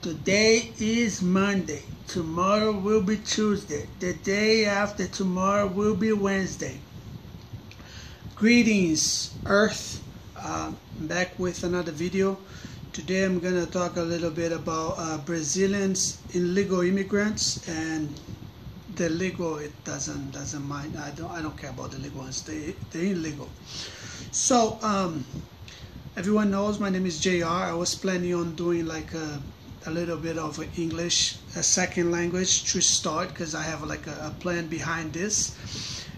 Today is Monday. Tomorrow will be Tuesday. The day after tomorrow will be Wednesday. Greetings, Earth. Back with another video. Today I'm gonna talk a little bit about Brazilians, illegal immigrants, and the legal. It doesn't mind. I don't care about the legal ones. They're illegal. So everyone knows my name is JR. I was planning on doing like a little bit of English, a second language to start, because I have like a plan behind this.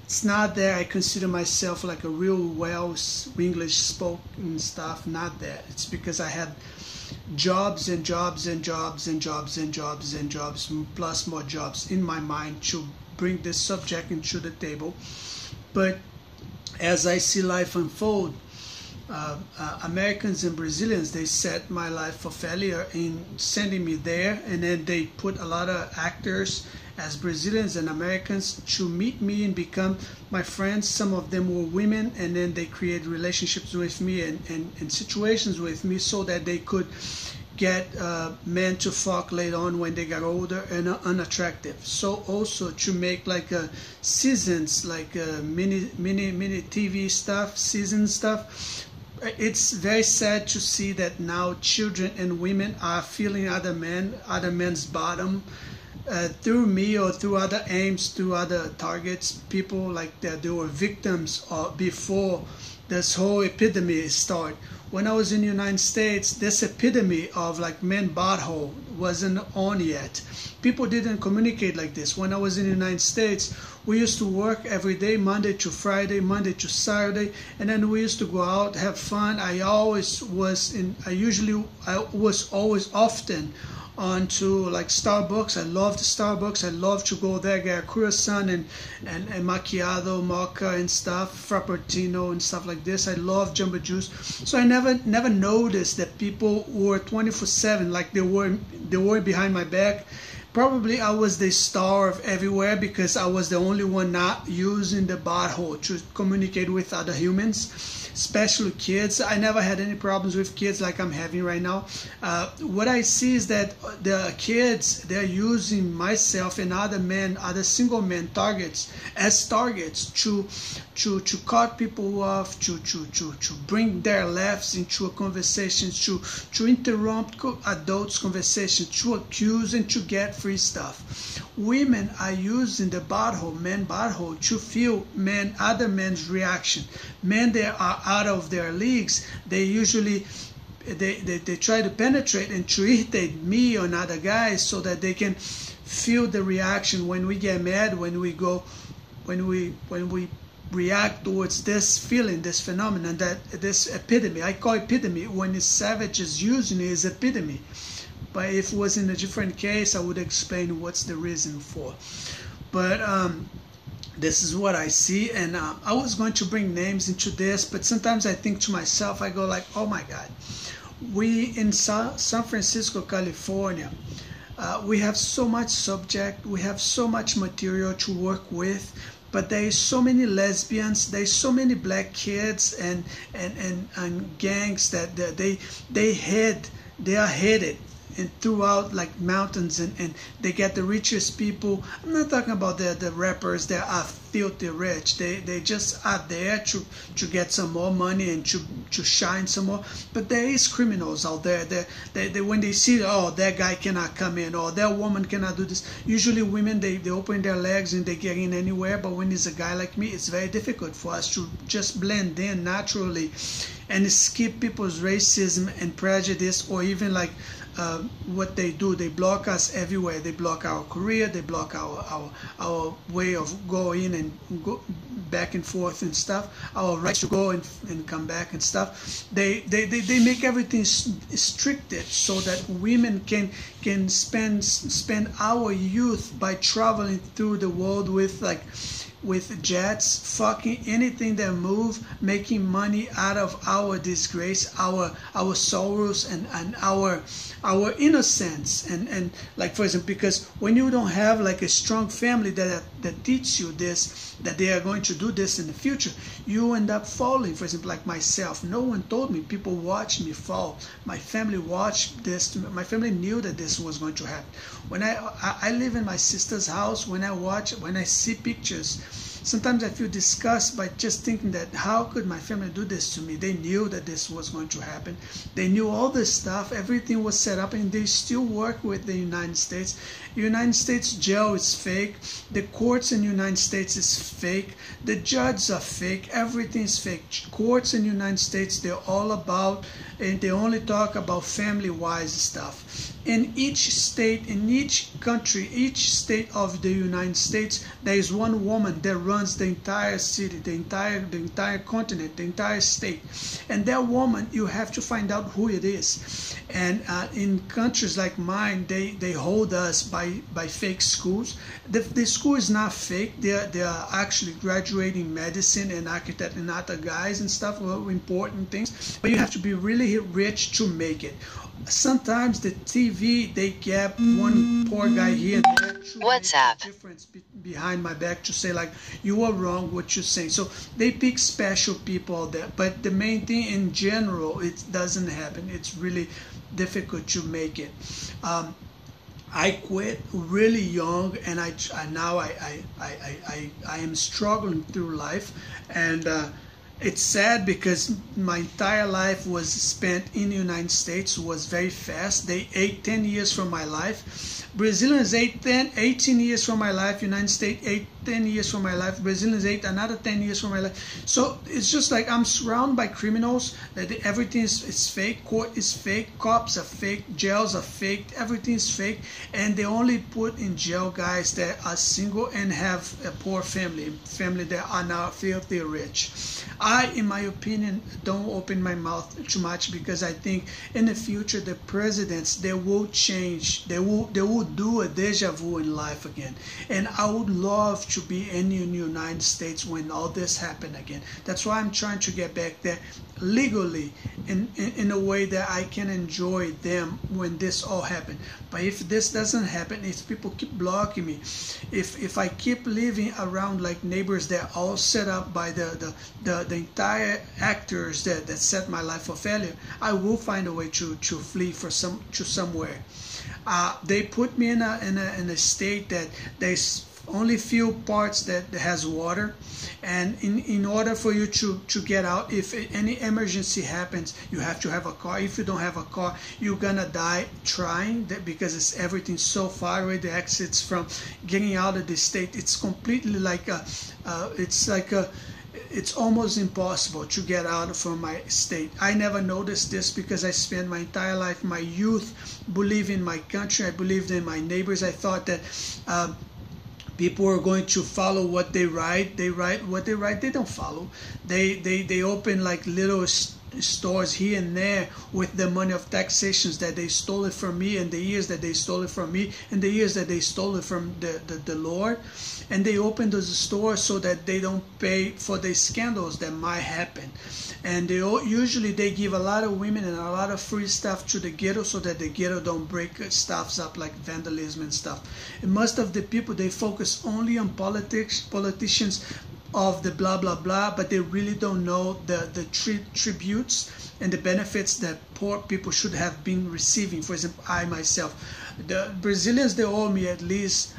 It's not that I consider myself like a real well English spoken stuff, not that. It's because I had jobs and jobs and jobs and jobs and jobs and jobs plus more jobs in my mind to bring this subject into the table. But as I see life unfold, Americans and Brazilians, they set my life for failure in sending me there, and then they put a lot of actors as Brazilians and Americans to meet me and become my friends. Some of them were women, and then they create relationships with me and situations with me so that they could get men to fuck later on when they got older and unattractive. So also to make like seasons, like mini TV stuff, season stuff. It's very sad to see that now children and women are feeling other men's bottom through me or through other aims, through other targets. People like that, they were victims before this whole epidemic started. When I was in the United States, this epidemic of like men butthole wasn't on yet. People didn't communicate like this. When I was in the United States, we used to work every day, Monday to Friday, Monday to Saturday, and then we used to go out, have fun. I was always often on to like Starbucks. I loved Starbucks. I loved to go there, get a croissant and macchiato, mocha and stuff, frappuccino and stuff like this. I love jumbo juice. So I never noticed that people were 24/7, like they were behind my back. Probably I was the star of everywhere because I was the only one not using the butthole to communicate with other humans, especially kids. I never had any problems with kids like I'm having right now. What I see is that the kids, they're using myself and other men, other single men as targets to cut people off, to bring their laughs into a conversation, to interrupt adults' conversations, to accuse and to get free stuff. Women are using the butthole, men butthole, to feel other men's reaction. Men that are out of their leagues, they usually they try to penetrate and to irritate me or other guys so that they can feel the reaction when we get mad, when we react towards this feeling, this phenomenon, this epidemic. I call epidemic when the savage is using it is epidemic. But if it was in a different case, I would explain what's the reason for. But this is what I see, and I was going to bring names into this, but sometimes I think to myself, I go like, oh my God. We in San Francisco, California, we have so much subject, we have so much material to work with, but there is so many lesbians, there's so many black kids and gangs that they are headed and throughout like mountains, and they get the richest people. I'm not talking about the rappers that are filthy rich. They just are there to get some more money and to shine some more. But there is criminals out there. They when they see, oh, that guy cannot come in, or that woman cannot do this. Usually women, they open their legs and they get in anywhere. But when it's a guy like me, it's very difficult for us to just blend in naturally and skip people's racism and prejudice, or even like what they do. They block us everywhere. They block our career. They block our way of going and go back and forth and stuff. Our rights to go and come back and stuff. They make everything restricted so that women can spend our youth by traveling through the world with jets, fucking anything that move, making money out of our disgrace, our sorrows and our innocence, and like, for example, because when you don't have like a strong family that that teach you this, that they are going to do this in the future, you end up falling. For example, like myself, no one told me. People watched me fall. My family watched this. My family knew that this was going to happen. When I live in my sister's house, when I see pictures, sometimes I feel disgust by just thinking that how could my family do this to me? They knew that this was going to happen. They knew all this stuff. Everything was set up, and they still work with the United States. United States jail is fake. The courts in the United States is fake. The judges are fake. Everything is fake. Courts in the United States, they're all about, and they only talk about family-wise stuff. In each state, in each country, each state of the United States, there is one woman that runs the entire city, the entire continent, the entire state. And that woman, you have to find out who it is. And in countries like mine, they hold us by fake schools. The school is not fake. They are actually graduating medicine and architect and other guys and stuff, important things. But you have to be really rich to make it. Sometimes the TV, they get one poor guy here and there to WhatsApp. make a difference behind my back to say like, you are wrong what you're saying. So they pick special people there. But the main thing in general, it doesn't happen. It's really difficult to make it. I quit really young, and now I am struggling through life, and it's sad because my entire life was spent in the United States, was very fast. They ate 10 years from my life. Brazilians ate 18 years from my life. United States ate 10 years from my life. Brazilians ate another 10 years from my life. So it's just like I'm surrounded by criminals. Everything is fake. Court is fake. Cops are fake. Jails are fake. Everything is fake. And they only put in jail guys that are single and have a poor family that are now filthy rich. I, in my opinion, don't open my mouth too much because I think in the future the presidents, they will change. They will do a deja vu in life again. And I would love to be in the United States when all this happened again. That's why I'm trying to get back there legally in a way that I can enjoy them when this all happened. But if this doesn't happen, if people keep blocking me, if I keep living around like neighbors that are all set up by the entire actors that set my life for failure, I will find a way to flee to somewhere. They put me in a state that there's only few parts that has water, and in order for you to get out, if any emergency happens, you have to have a car. If you don't have a car, you're gonna die trying, because everything's so far away. The exits from getting out of the state, it's completely like it's almost impossible to get out from my state. I never noticed this because I spent my entire life, my youth, believing in my country. I believed in my neighbors. I thought that people are going to follow what they write. They write what they write. They don't follow. They open like little stores here and there with the money of taxations that they stole it from me, and the years that they stole it from me, and the years that they stole it from the Lord. And they open those stores so that they don't pay for the scandals that might happen. And usually they give a lot of women and a lot of free stuff to the ghetto so that the ghetto don't break stuffs up like vandalism and stuff. And most of the people, they focus only on politicians of the blah blah blah, but they really don't know the tributes and the benefits that poor people should have been receiving. For example, I myself, the Brazilians, they owe me at least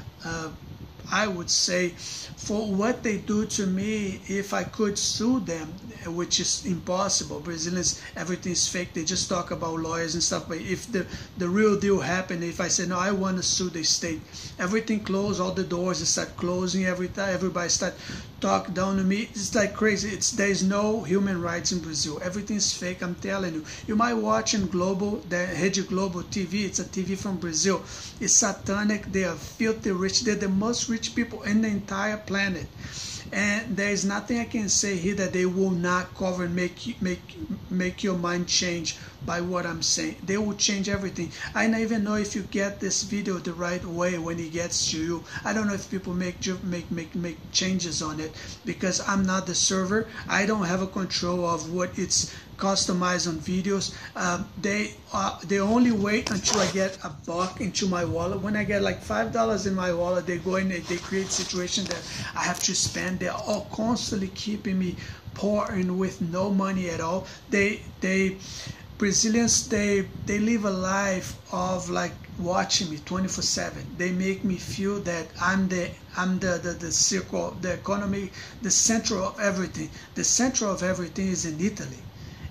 I would say, for what they do to me, if I could sue them, which is impossible. Brazilians, everything is fake. They just talk about lawyers and stuff. But if the real deal happened, if I say, no, I want to sue the state, everything closed, all the doors start closing, everybody start talk down to me. It's like crazy. There is no human rights in Brazil. Everything's fake, I'm telling you. You might watch in Globo, the Rede Globo TV. It's a TV from Brazil. It's satanic. They are filthy rich. They're the most rich people in the entire planet. And there is nothing I can say here that they will not cover and make your mind change by what I'm saying. They will change everything. I don't even know if you get this video the right way when it gets to you. I don't know if people make changes on it, because I'm not the server. I don't have a control of what it's customize on videos. They only wait until I get a buck into my wallet. When I get like $5 in my wallet, they go in, they create situation that I have to spend. They're all constantly keeping me poor and with no money at all. Brazilians, they live a life of like watching me 24/7. They make me feel that I'm the circle, the economy, the center of everything. The center of everything is in Italy,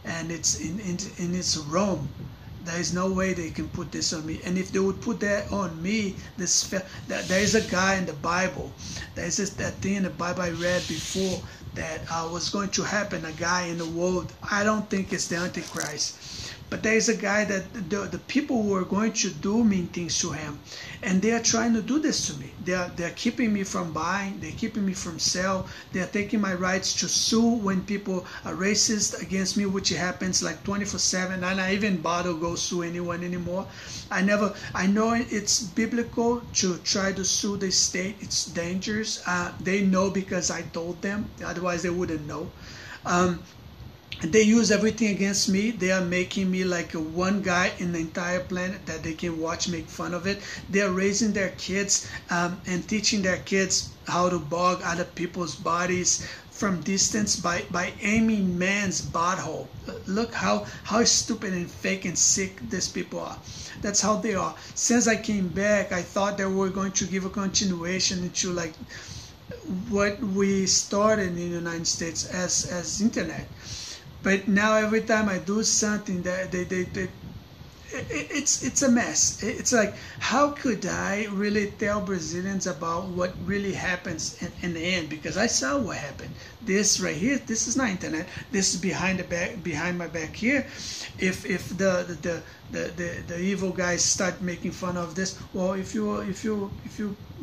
and it's in it's Rome. There is no way they can put this on me. And if they would put that on me, there is a guy in the Bible. There is that thing in the Bible I read before that was going to happen. A guy in the world. I don't think it's the Antichrist. But there is a guy that the people who are going to do mean things to him, and they are trying to do this to me. They're keeping me from buying. They're keeping me from sell. They're taking my rights to sue when people are racist against me, which happens like 24/7. And I even bother go sue anyone anymore. I know it's biblical to try to sue the state. It's dangerous. They know because I told them. Otherwise, they wouldn't know. They use everything against me. They are making me like one guy in the entire planet that they can watch, make fun of it. They are raising their kids and teaching their kids how to bog other people's bodies from distance by aiming man's butthole. Look how stupid and fake and sick these people are. That's how they are. Since I came back, I thought they were going to give a continuation into like what we started in the United States as internet. But now every time I do something, that it's a mess. It's like, how could I really tell Brazilians about what really happens in the end? Because I saw what happened. This right here, this is not internet. This is behind my back here. If the evil guys start making fun of this, well, if you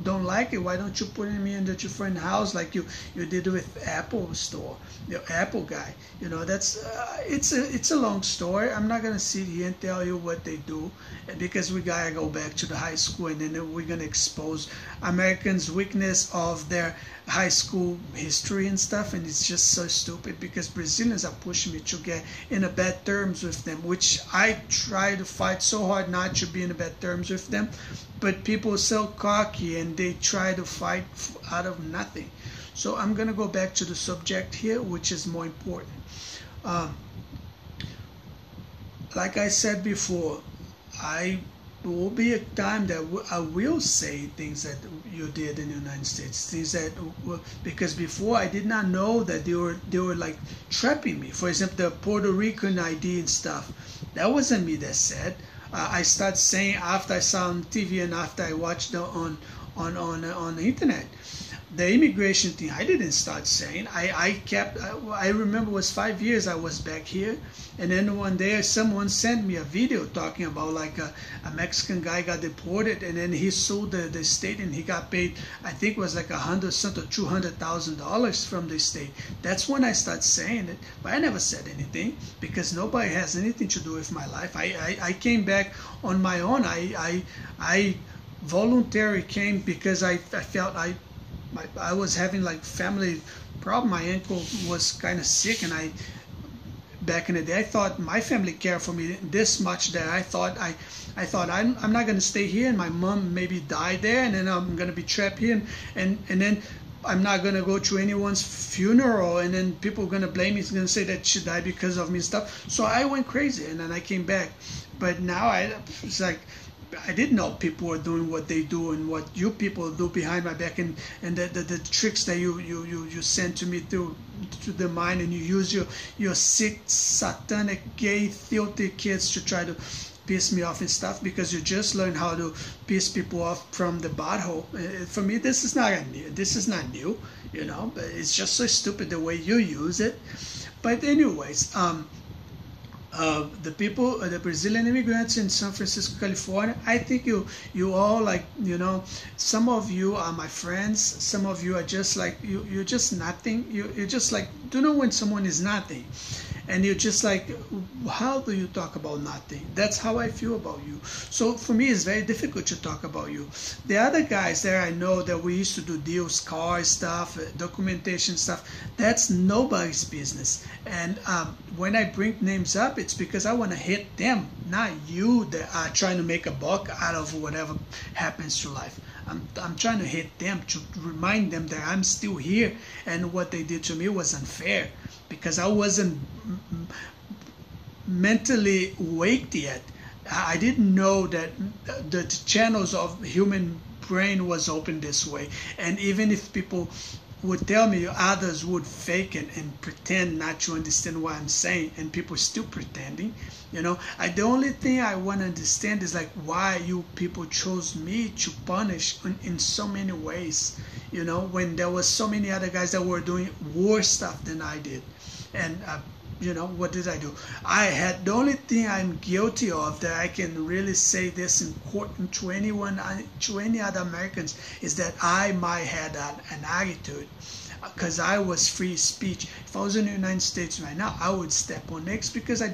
don't like it, why don't you put me in the different house like you did with Apple store, the Apple guy? You know, that's it's a long story. I'm not gonna sit here and tell you what they do, because we gotta go back to the high school, and then we're gonna expose Americans' weakness of their high school history and stuff. And it's just so stupid because Brazilians are pushing me to get in a bad terms with them, which I try to fight so hard not to be in a bad terms with them. But people are so cocky and they try to fight out of nothing. So I'm gonna go back to the subject here, which is more important. Like I said before, there will be a time that I will say things that you did in the United States, things that because before I did not know that they were like trapping me. For example, the Puerto Rican ID and stuff. That wasn't me that said. I started saying after I saw on TV and after I watched on the internet. The immigration thing, I didn't start saying. I remember it was 5 years I was back here, and then one day someone sent me a video talking about like a Mexican guy got deported, and then he sued the state, and he got paid, I think it was like $200,000 from the state. That's when I started saying it, but I never said anything because nobody has anything to do with my life. I came back on my own. I voluntarily came because I felt I was having like family problem. My uncle was kind of sick, and back in the day I thought my family cared for me this much that I thought I'm not going to stay here, and my mom maybe died there, and then I'm going to be trapped here, and then I'm not going to go to anyone's funeral, and then people are going to blame me. It's going to say that she died because of me and stuff. So I went crazy, and then I came back. But now it's like I didn't know people were doing what they do and what you people do behind my back, and the tricks that you send to me through to the mind, and you use your sick, satanic, gay, filthy kids to try to piss me off and stuff, because you just learned how to piss people off from the butthole. For me, this is not new, you know, but it's just so stupid the way you use it. But anyways, the people, the Brazilian immigrants in San Francisco, California, I think you all, like, you know, some of you are my friends, some of you are just like, you're just nothing. You're just like, do you know when someone is nothing? and you're just like, how do you talk about nothing? That's how I feel about you. So for me, it's very difficult to talk about you. The other guys there, I know that we used to do deals, car stuff, documentation stuff. That's nobody's business. And when I bring names up, it's because I want to hit them, not you that are trying to make a buck out of whatever happens to life. I'm trying to hit them to remind them that I'm still here, and what they did to me was unfair because I wasn't mentally awake yet. I didn't know that the channels of human brain was open this way. And even if people would tell me, others would fake it and pretend not to understand what I'm saying, and people still pretending, you know. The only thing I want to understand is like why you people chose me to punish in so many ways, you know, when there was so many other guys that were doing worse stuff than I did. And you know, what did I do? I had, the only thing I'm guilty of that I can really say this in court to anyone, to any other Americans, is that I might have an attitude, because I was free speech. If I was in the United States right now, I would step on necks because I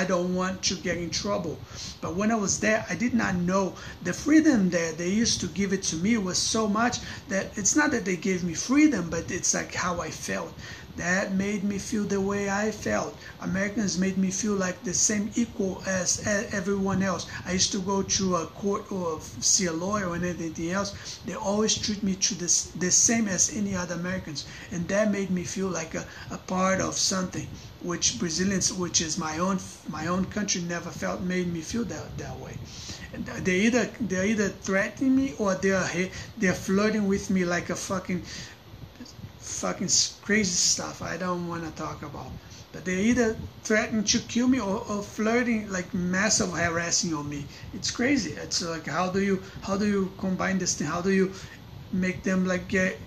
don't want to get in trouble. But when I was there, I did not know the freedom that they used to give it to me was so much that it's not that they gave me freedom, but it's like how I felt. That made me feel the way I felt. Americans made me feel like the same equal as everyone else. I used to go to a court or see a lawyer or anything else. They always treat me to the same as any other Americans. And that made me feel like a part of something, which Brazilians, which is my own country, never felt, made me feel that way. And they're either threatening me or they're flirting with me like a fucking crazy stuff I don't want to talk about. But they either threaten to kill me or flirting, like massive harassing on me. It's crazy. It's like, how do you combine this thing? How do you make them like get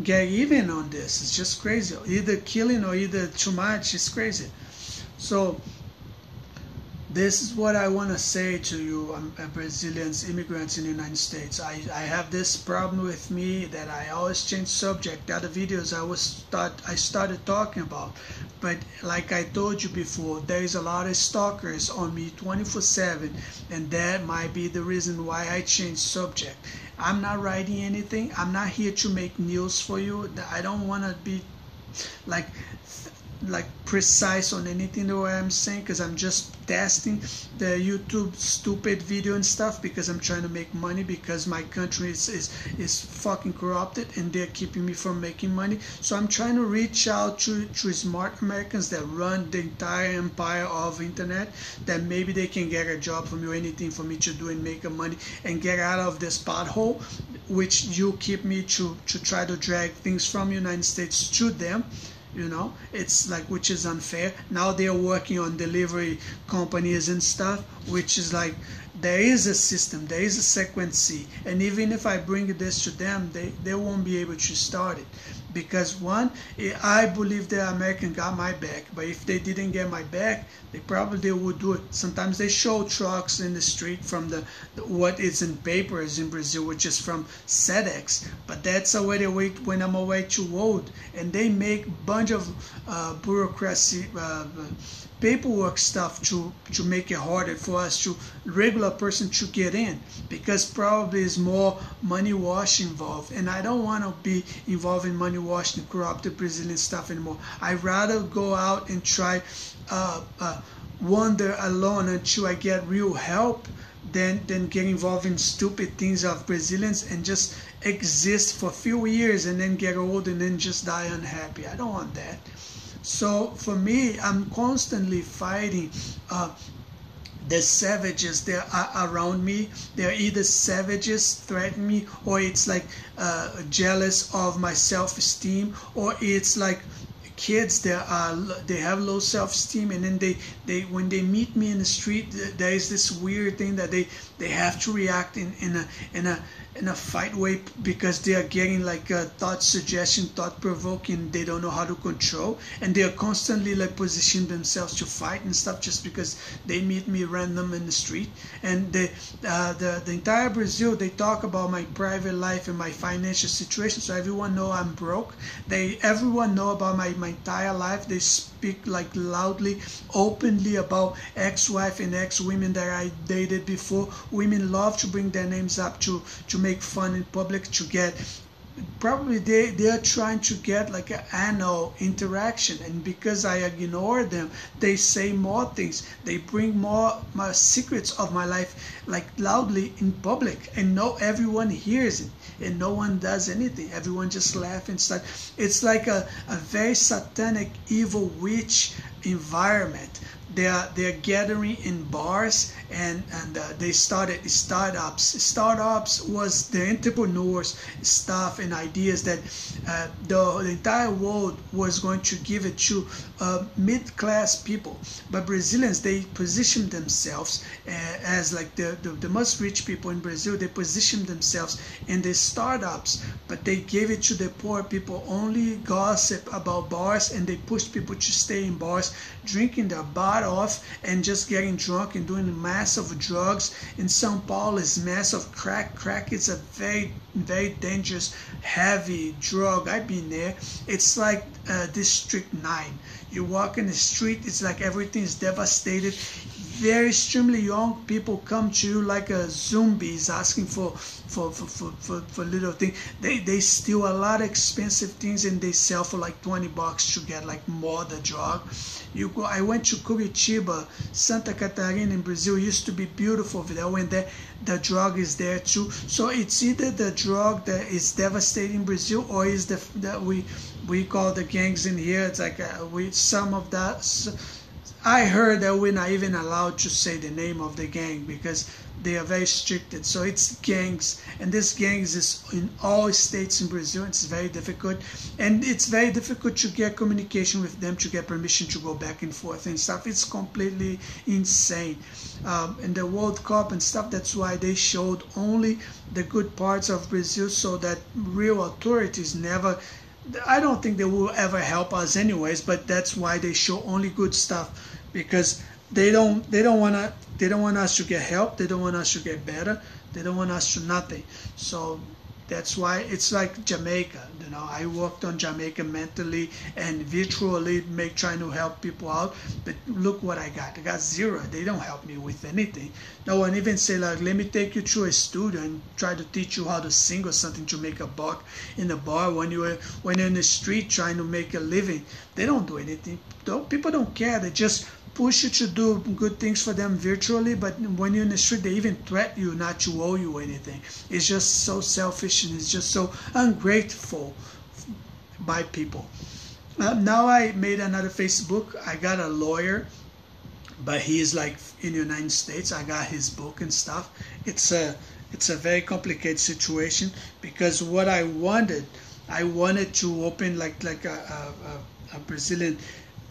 even on this? It's just crazy. Either killing or either too much. It's crazy. So this is what I want to say to you, Brazilians, immigrants in the United States. I have this problem with me that I always change subject. The other videos I started talking about. But like I told you before, there is a lot of stalkers on me 24/7, and that might be the reason why I changed subject. I'm not writing anything. I'm not here to make news for you. I don't want to be like precise on anything the way I'm saying, because I'm just testing the YouTube stupid video and stuff, because I'm trying to make money, because my country is fucking corrupted and they're keeping me from making money. So I'm trying to reach out to smart Americans that run the entire empire of internet, that maybe they can get a job from you, anything for me to do and make a money and get out of this pothole which you keep me to try to drag things from United States to them. You know, it's like, which is unfair. Now they're working on delivery companies and stuff, which is like, there is a system, there is a sequence, and even if I bring this to them, they won't be able to start it. Because one, I believe the American got my back, but if they didn't get my back, they would do it. Sometimes they show trucks in the street from the what is in papers in Brazil, which is from FedEx, but that's already when I'm away too old, and they make a bunch of bureaucracy, paperwork stuff to make it harder for us, to regular person, to get in, because probably is more money wash involved, and I don't want to be involved in money washing, corrupted Brazilian stuff anymore. I'd rather go out and try wander alone until I get real help than get involved in stupid things of Brazilians and just exist for a few years and then get old and then just die unhappy. I don't want that. So for me, I'm constantly fighting the savages that are around me. They're either savages threaten me, or it's like jealous of my self-esteem, or it's like kids that they have low self-esteem, and then they when they meet me in the street, there is this weird thing that they have to react in a fight way, because they are getting like a thought suggestion, thought provoking, they don't know how to control, and they are constantly like positioning themselves to fight and stuff just because they meet me random in the street. And the entire Brazil, they talk about my private life and my financial situation, so everyone know I'm broke. Everyone know about my entire life. They speak like loudly, openly about ex-wife and ex-women that I dated before. Women love to bring their names up to make fun in public, to get probably they are trying to get like an anal interaction, and because I ignore them, they say more things. They bring more secrets of my life like loudly in public, and no everyone hears it, and no one does anything. Everyone just laughs and stuff. It's like a very satanic, evil witch environment. They're gathering in bars, and they started startups. Startups was the entrepreneurs stuff and ideas that the entire world was going to give it to mid-class people. But Brazilians, they position themselves as like the most rich people in Brazil. They position themselves in the startups, but they gave it to the poor people. Only gossip about bars, and they pushed people to stay in bars, drinking their butt off and just getting drunk and doing massive drugs. In São Paulo is massive crack. Crack is a very, very dangerous, heavy drug. I've been there. It's like District 9. You walk in the street, it's like everything is devastated. Very extremely young people come to you like zombies, asking for little things. They steal a lot of expensive things, and they sell for like $20 to get like more the drug. I went to Curitiba, Santa Catarina in Brazil. It used to be beautiful over there. I went there. The drug is there too. So it's either the drug that is devastating Brazil, or is that we call the gangs in here. It's like some of that. I heard that we're not even allowed to say the name of the gang because they are very strict. So it's gangs, and this gangs is in all states in Brazil. It's very difficult, and it's very difficult to get communication with them, to get permission to go back and forth and stuff. It's completely insane. In the World Cup and stuff, that's why they showed only the good parts of Brazil, so that real authorities never, I don't think they will ever help us anyways, but that's why they show only good stuff, because they don't want us to get help. They don't want us to get better. They don't want us to nothing. So that's why it's like Jamaica. You know, I worked on Jamaica mentally and virtually, trying to help people out. But look what I got. I got zero. They don't help me with anything. No one even say like, let me take you to a studio and try to teach you how to sing or something to make a buck in a bar when you're in the street trying to make a living. They don't do anything. People don't care. They just push you to do good things for them virtually, but when you're in the street, they even threaten you not to owe you anything. It's just so selfish, and it's just so ungrateful by people. Now I made another Facebook. I got a lawyer, but he's like in the United States. I got his book and stuff. It's a very complicated situation, because what I wanted to open like a Brazilian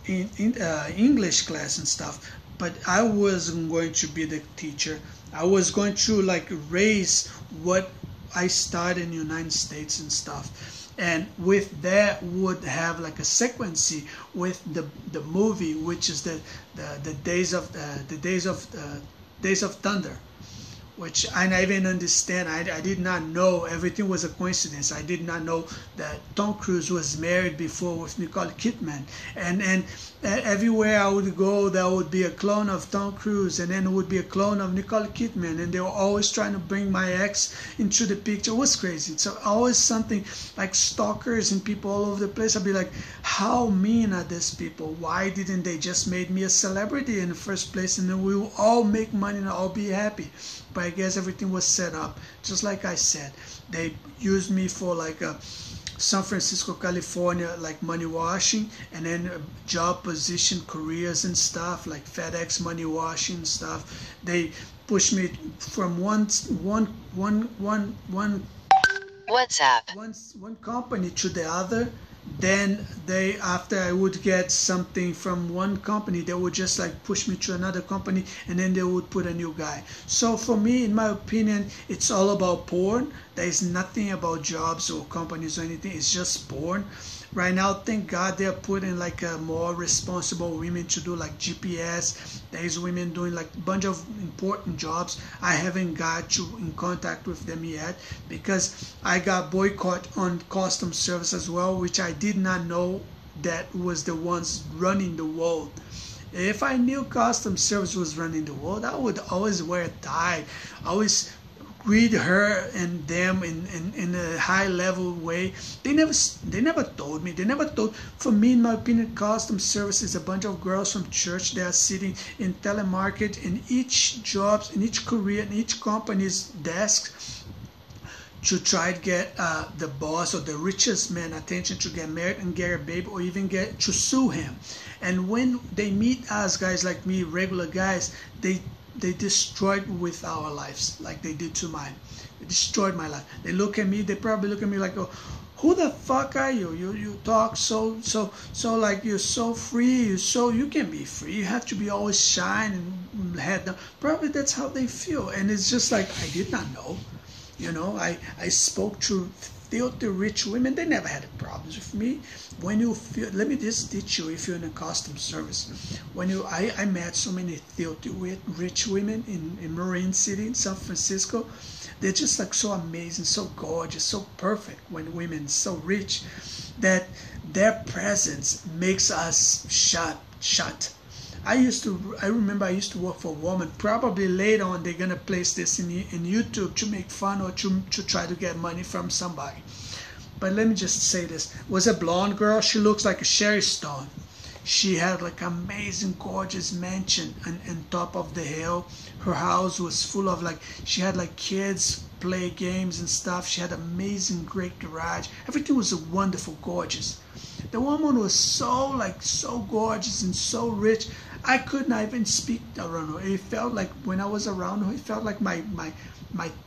English class and stuff, but I wasn't going to be the teacher. I was going to like raise what I started in the United States and stuff, and with that would have like a sequence with the movie, which is the Days of Thunder, which I didn't even understand. I did not know. Everything was a coincidence. I did not know that Tom Cruise was married before with Nicole Kidman. And everywhere I would go, there would be a clone of Tom Cruise, and then it would be a clone of Nicole Kidman. And they were always trying to bring my ex into the picture. It was crazy. So always something like stalkers and people all over the place. I'd be like, how mean are these people? Why didn't they just make me a celebrity in the first place, and then we will all make money and all be happy? But I guess everything was set up. Just like I said, they used me for like a San Francisco, California, like money washing, and then job position, careers and stuff, like FedEx money washing stuff. They pushed me from one company to the other. Then after I would get something from one company, they would just like push me to another company, and then they would put a new guy. So for me, in my opinion, it's all about porn. There is nothing about jobs or companies or anything. It's just porn. Right now, thank God they're putting like a more responsible women to do like GPS. There's women doing like a bunch of important jobs. I haven't got in contact with them yet, because I got boycott on custom service as well, which I did not know that was the ones running the world. If I knew custom service was running the world, I would always wear a tie, always greet her and them in a high level way. They never told me. They never told. For me, in my opinion, custom service is a bunch of girls from church that are sitting in telemarket in each jobs, in each career, in each company's desk, to try to get the boss or the richest man attention to get married and get a baby, or even get to sue him. And when they meet us guys like me, regular guys, they destroyed with our lives like they did to mine. They destroyed my life. They look at me, they probably look at me like, oh, who the fuck are you? You talk so like you're so free, you can be free. You have to be always shine and head down. Probably that's how they feel. And it's just like, I did not know. You know, I spoke to filthy rich women. They never had problems with me. When you feel, let me just teach you, if you're in a custom service, I met so many filthy rich women in Marine City, in San Francisco. They're just like so amazing, so gorgeous, so perfect. When women so rich, that their presence makes us shut. I remember I used to work for a woman. Probably later on they're gonna place this in YouTube to make fun or to try to get money from somebody. But let me just say this. Was a blonde girl. She looks like a Sherry Stone. She had like amazing, gorgeous mansion on top of the hill. Her house was full of she had like kids play games and stuff. She had amazing, great garage. Everything was wonderful, gorgeous. The woman was so gorgeous and so rich. I could not even speak around her. It felt like when I was around her, it felt like my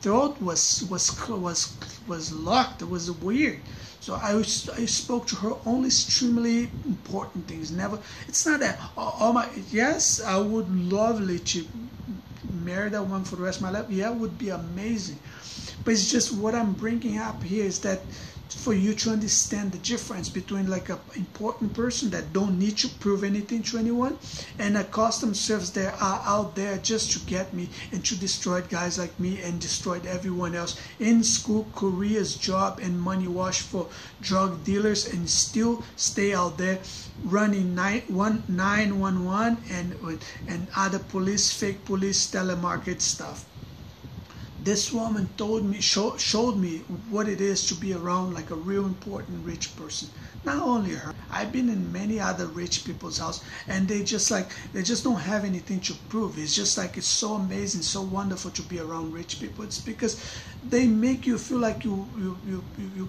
throat was locked. It was weird. So I spoke to her only extremely important things. Never. It's not that yes, I would lovely to marry that woman for the rest of my life. Yeah, it would be amazing. But it's just what I'm bringing up here is that for you to understand the difference between like an important person that don't need to prove anything to anyone and a custom service that are out there just to get me and to destroy guys like me and destroy everyone else in school, careers, job, and money wash for drug dealers, and still stay out there running 911 and other fake police telemarket stuff. This woman told me, showed me what it is to be around like a real important rich person. Not only her, I've been in many other rich people's house, and they just don't have anything to prove. It's just like it's so amazing, so wonderful to be around rich people. It's because they make you feel like you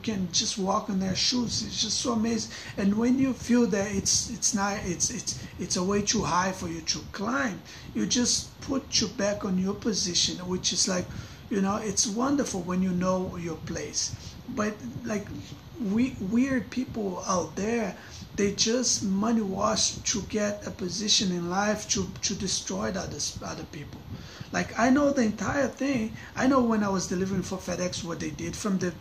can just walk in their shoes. It's just so amazing. And when you feel that it's a way too high for you to climb, you just put you back on your position, which is like, you know, it's wonderful when you know your place. But like weird people out there, they just money wash to get a position in life to destroy other people. Like I know the entire thing. I know when I was delivering for FedEx what they did from the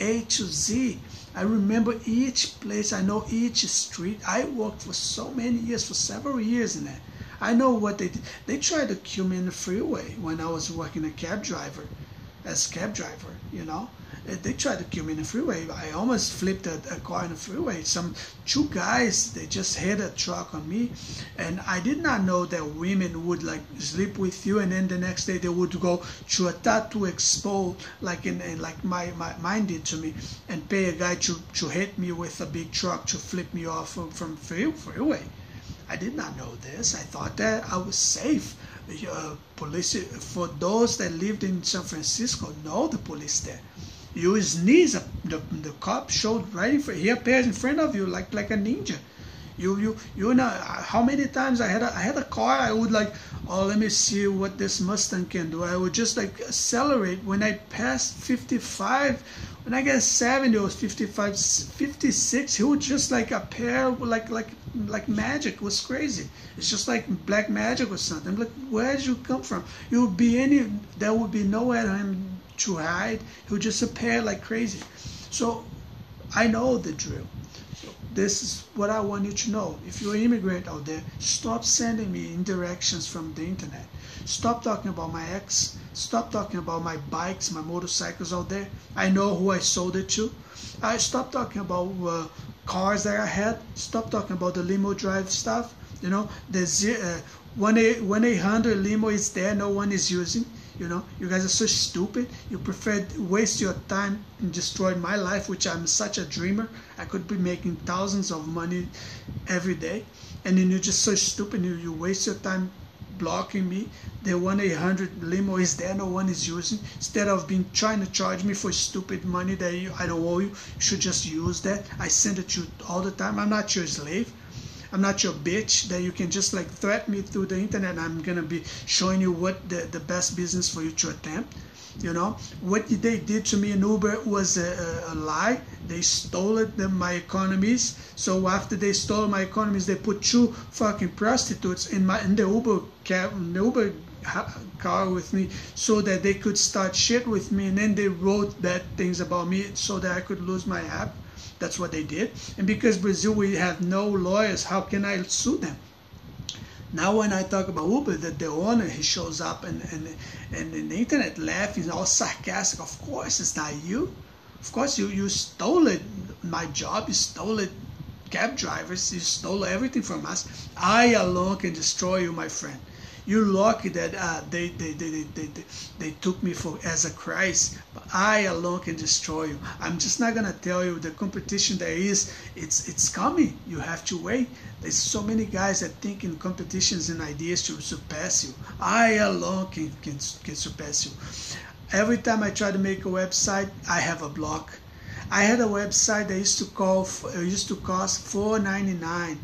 A to Z. I remember each place. I know each street. I worked for so many years, for several years in that. I know what they did. They tried to kill me in the freeway when I was working as cab driver, you know. They tried to kill me in the freeway. I almost flipped a car in the freeway. Two guys, they just hit a truck on me, and I did not know that women would like sleep with you, and then the next day they would go to a tattoo expo, like like mine did to me, and pay a guy to hit me with a big truck to flip me off from freeway. I did not know this. I thought that I was safe. Police, for those that lived in San Francisco, know the police there. You sneeze, the cop showed right in front. He appears in front of you like a ninja. You know how many times I had a car. I would like, oh, let me see what this Mustang can do. I would just like accelerate when I passed 55. When I get 70 or 55, 56, he would just like appear like magic. It was crazy. It's just like black magic or something. I'm like, where did you come from? There would be nowhere for him to hide. He would just appear like crazy. So I know the drill. So this is what I want you to know. If you're an immigrant out there, stop sending me indirections from the internet. Stop talking about my ex. Stop talking about my bikes, my motorcycles out there. I know who I sold it to. Stop talking about cars that I had. Stop talking about the limo drive stuff. You know, the 1-800 limo is there, no one is using. You know, you guys are so stupid. You prefer waste your time and destroy my life, which I'm such a dreamer. I could be making thousands of money every day, and then you're just so stupid. You waste your time blocking me. The 1-800 limo is there, no one is using. Instead of trying to charge me for stupid money that I don't owe you, you should just use that. I send it to you all the time. I'm not your slave. I'm not your bitch that you can just like threaten me through the internet. I'm gonna be showing you what the best business for you to attempt. You know what they did to me in Uber was a lie. They stole my economies. So after they stole my economies, they put 2 fucking prostitutes in the Uber cab, in the Uber car with me, so that they could start shit with me, and then they wrote bad things about me so that I could lose my app. That's what they did. And because Brazil, we have no lawyers, how can I sue them? Now when I talk about Uber, that the owner, he shows up and in the internet laughing, all sarcastic. Of course it's not you. Of course you stole it, my job, you stole it, cab drivers, you stole everything from us. I alone can destroy you, my friend. You're lucky that they took me as a Christ, but I alone can destroy you. I'm just not gonna tell you the competition there is. It's coming. You have to wait. There's so many guys that think in competitions and ideas to surpass you. I alone can surpass you. Every time I try to make a website, I have a block. I had a website that used to cost $4.99.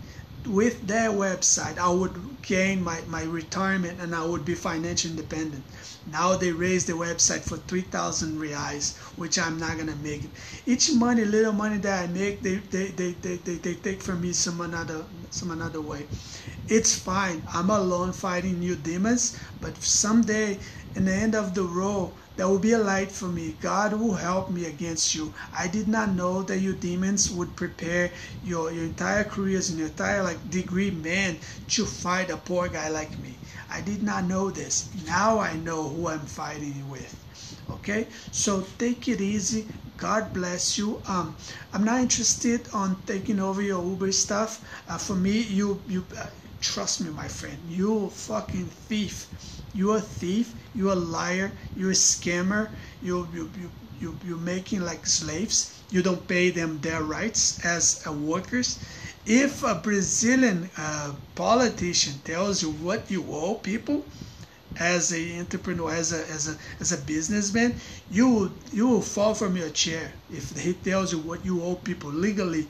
With that website, I would gain my retirement and I would be financially independent. Now they raised the website for 3,000 reais, which I'm not gonna make it. Each little money that I make, they take from me some another way. It's fine. I'm alone fighting new demons, but someday in the end of the road, there will be a light for me. God will help me against you. I did not know that you demons would prepare your entire careers and your entire degree man to fight a poor guy like me. I did not know this. Now I know who I'm fighting with. Okay, so take it easy. God bless you. I'm not interested on taking over your Uber stuff. For me, you trust me, my friend. You fucking thief. You're a thief, you're a liar, you're a scammer, you're making like slaves. You don't pay them their rights as workers. If a Brazilian politician tells you what you owe people as an entrepreneur, as a businessman, you will fall from your chair if he tells you what you owe people legally,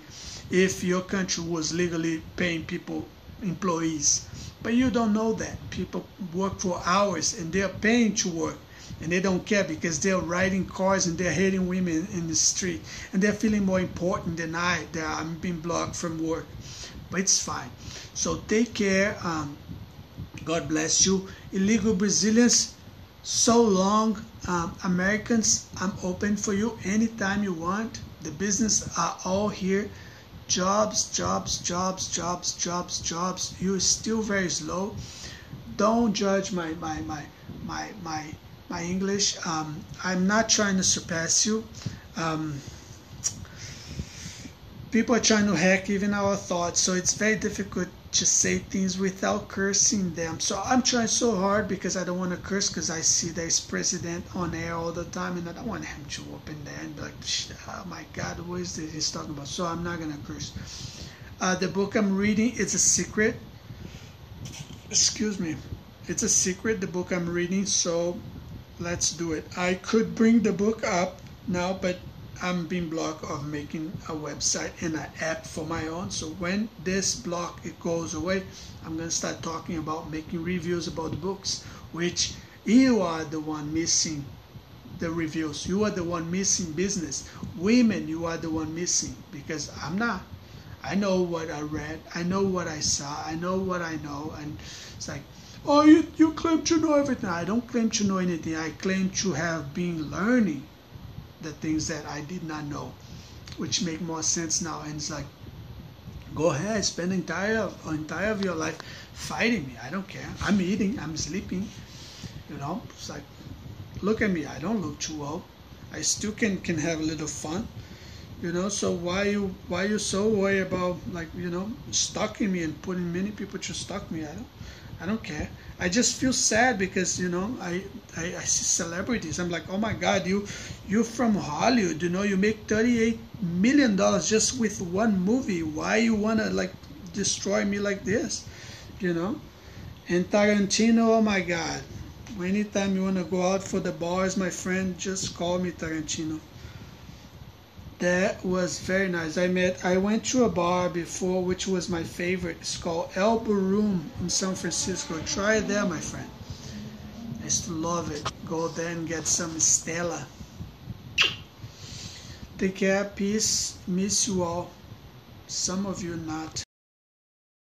if your country was legally paying people, employees. But you don't know that. People work for hours and they're paying to work, and they don't care because they're riding cars and they're hitting women in the street, and they're feeling more important than that I'm being blocked from work. But it's fine. So take care. God bless you. Illegal Brazilians, so long. Americans, I'm open for you anytime you want. The business are all here. Jobs. You're still very slow. Don't judge my English. I'm not trying to surpass you. People are trying to hack even our thoughts, so it's very difficult to say things without cursing them. So I'm trying so hard because I don't want to curse, because I see there's president on air all the time and I don't want him to open there and be like, oh my God, what is this he's talking about? So I'm not going to curse. The book I'm reading, it's a secret. Excuse me. It's a secret, the book I'm reading, so let's do it. I could bring the book up now, but I'm being blocked of making a website and an app for my own. So when this block it goes away, I'm going to start talking about making reviews about the books, which you are the one missing the reviews. You are the one missing business. Women, you are the one missing, because I'm not. I know what I read. I know what I saw. I know what I know. And it's like, oh, you claim to know everything. I don't claim to know anything. I claim to have been learning the things that I did not know, which make more sense now. And it's like, go ahead, spend entire of your life fighting me. I don't care. I'm eating, I'm sleeping. You know, it's like, look at me. I don't look too old. I still can have a little fun. You know, so why you so worried about, like, you know, stalking me and putting many people to stalk me? I don't care. I just feel sad because, you know, I see celebrities. I'm like, oh my God, you're from Hollywood, you know, you make $38 million just with one movie. Why you wanna like destroy me like this? You know? And Tarantino, oh my God. Anytime you wanna go out for the bars, my friend, just call me Tarantino. That was very nice. I went to a bar before, which was my favorite. It's called Elbow Room in San Francisco. Try it there, my friend. I used to love it. Go there and get some Stella. Take care, peace, miss you all. Some of you not.